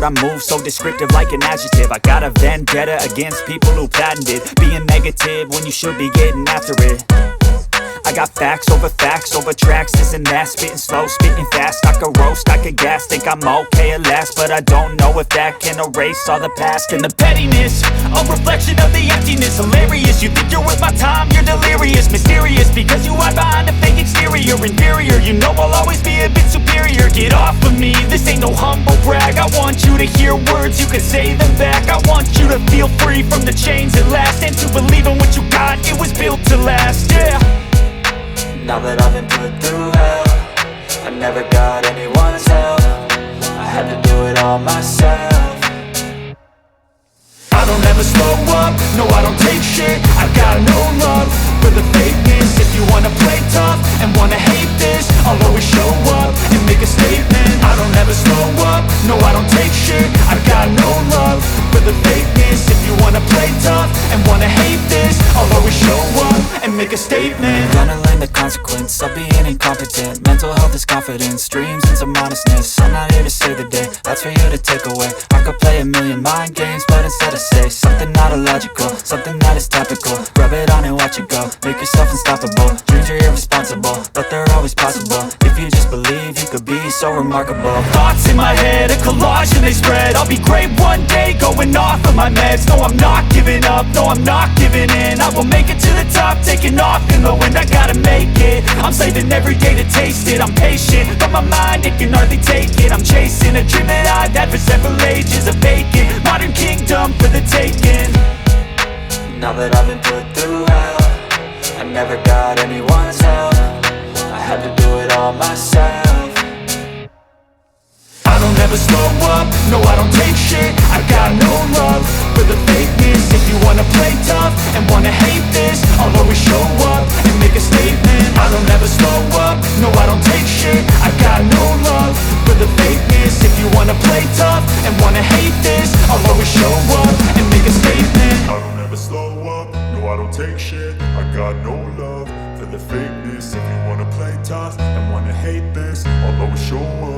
I move so descriptive like an adjective. I got a vendetta against people who patented being negative when you should be getting after it. I got facts over tracks, this and that. Spitting slow, spitting fast. I could roast, I could gas. Think I'm okay at last, but I don't know if that can erase all the past. And the pettiness, a reflection of the emptiness. Hilarious, you think you're worth my time, you're delirious. Mysterious, because you hide behind a fake exterior. Inferior, you know I'll always be a bit superior. Get off of me, this ain't no humble brag. I want you to hear words, you can say them back. I want you to feel free from the chains at last, and to believe in what you got, it was built to last, yeah. Now that I've been put through hell, I never got anyone's help. I had to do it all myself. I don't ever slow up, no I don't take shit. I've got no love for the fakeness. If you wanna play tough and wanna hate this, I'll always show up and make a statement. I don't ever slow up, no I don't take shit. I've got no love for the fakeness. If you wanna play tough and wanna hate this, I'll always show up and make a statement. Gonna learn the consequence of being incompetent. Mental health is confidence, dreams and some honestness. I'm not here to save the day, that's for you to take away. I could play a million mind games, but instead I say something not illogical, something that is topical. Rub it on and watch it go, make yourself unstoppable. Dreams are irresponsible, but they're always possible. If you just believe, you could be so remarkable. Thoughts in my head, a collage and they spread. I'll be great one day, going off of my meds. No, I'm not giving up, no, I'm not giving in. I will make it to the top, taking off in the wind. I gotta make it, I'm saving every day to taste it. I'm patient, but my mind, it can hardly take it. I'm chasing a dream that I've had for several ages. A vacant, modern kingdom for the taking. Now that I've been put through hell, I never got anyone's help. I had to do it all myself. I don't ever slow up, no I don't take shit. I've got no love for the fakeness. If you wanna play tough and wanna hate this, I'll always show up and make a statement. I don't ever slow up, no I don't take shit. I've got no love for the fakeness. If you wanna play tough and wanna hate this, I'll always show up and make a statement. I don't ever slow up, no I don't take shit. I got no love for the fakeness. If you wanna play tough and wanna hate this, I'll always show up